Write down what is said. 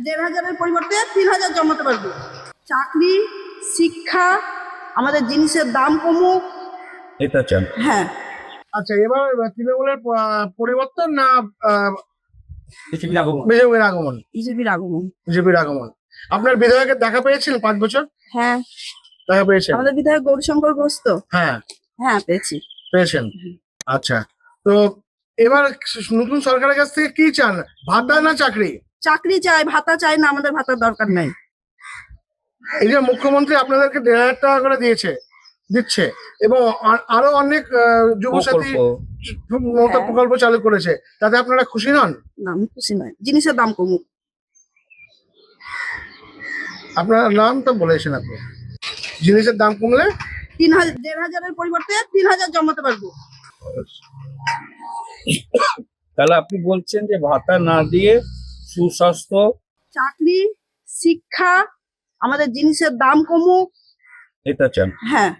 1,500-এর পরিবর্তে 3,000 জমাতে পারবো। চাকরি, শিক্ষা, আমাদের জিনিসের দাম কমুক, এটা চান? হ্যাঁ। আচ্ছা, এবার তৃণমূলের পরিবর্তন না বিজেপির আগমন? বিজেপির আগমন। বিজেপির আগমন। বিজেপির আগমন। আপনার বিধায়কের দেখা পেয়েছিলেন 5 বছর? হ্যাঁ, দেখা পেয়েছেন? আমাদের বিধায়ক গৌরশঙ্কর ঘোষ তো। হ্যাঁ, হ্যাঁ, পেয়েছি। পেয়েছেন। আচ্ছা, তো এবার নতুন সরকারের কাছ থেকে কি চান, ভাতা না চাকরি? চাকরি চাই, ভাতা চাই না, আমাদের ভাতার দরকার নেই। এই যে মুখ্যমন্ত্রী আপনাদেরকে 1,500 টাকা করে দিচ্ছে এবং আরো অনেক যুবসাথী মতো প্রকল্প চালু করেছে, তাতে আপনারা খুশি নন? না, আমি খুশি নয়। জিনিসের দাম কমুক। আপনার নাম তো বলেছেন, আপনি জিনিসের দাম কমলে 1,500-এর পরিবর্তে 3,000 জমাতে পারবো। তাহলে আপনি বলছেন যে ভাতা না দিয়ে সুস্বাস্থ্য, চাকরি, শিক্ষা, আমাদের জিনিসের দাম কমুক, এটা চান? হ্যাঁ।